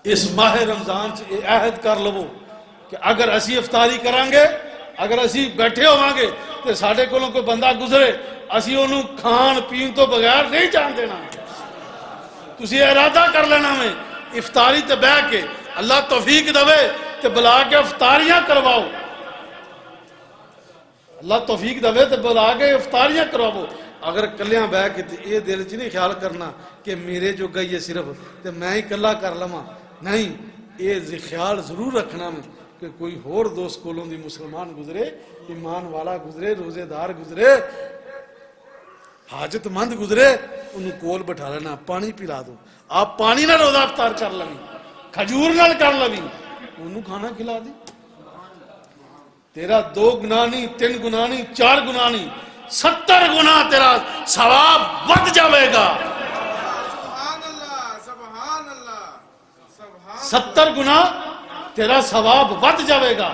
اس ماہ رمضان سے یہ عہد کر لو کہ اگر اسی افطاری کریں گے، اگر اسی بیٹھے ہوواں گے تو ساڈے کولوں کوئی بندہ گزرے اسی انہوں کھان پین تو بغیر نہیں جان دینا۔ تسی ارادہ کر لینا میں افطاری تے بہ کے اللہ توفیق دوے تے بلا کے افطاریاں کرواؤ، اللہ توفیق دوے تے بلا کے افطاریاں کرواؤ۔ اگر کلیاں بہ کے یہ دل چ نہیں خیال کرنا کہ میرے جو گئی ہے صرف تے میں ہی کلا کر لواں، نہیں، یہ خیال ضرور رکھنا میں کہ کوئی ہور دوست کولوں دی مسلمان گزرے، ایمان والا گزرے، روزے دار گزرے، حاجت مند گزرے، انہوں کول بٹھا لینا، پانی پلا دو۔ آپ پانی نہ روزہ افطار کر لویں، کھجور نال کر لویں، انہوں کھانا کھلا دی۔ تیرا 2 گناہ نہیں، 3 گناہ نہیں، 4 گناہ نہیں، 70 گناہ تیرا ثواب ود جاوے گا۔ 70 گناہ تیرا ثواب ود جاوے گا۔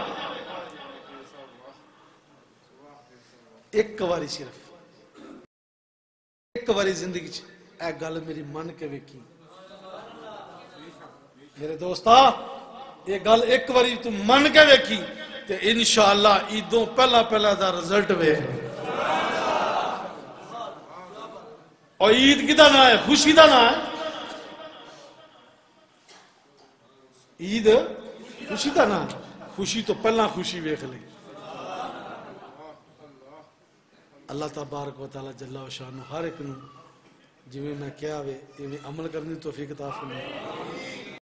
ایک واری صرف ایک واری زندگی اے گل میری من کے ویکھی میرے دوستا، یہ گل ایک واری تو من کے ویکھی تے انشاءاللہ عیدوں پہلا پہلا دا رزلٹ ویکھ۔ اور عید کی دا نہ ہے، خوشی دا نہ ہے، عید خوشی دا نہ، خوشی تو پہلا خوشی ویکھ لے۔ اللہ تبارک و تعالی جل و شانہ ہر ایک نو جویں میں کیا وے ایویں عمل کرنی توفیق عطا فرمائے۔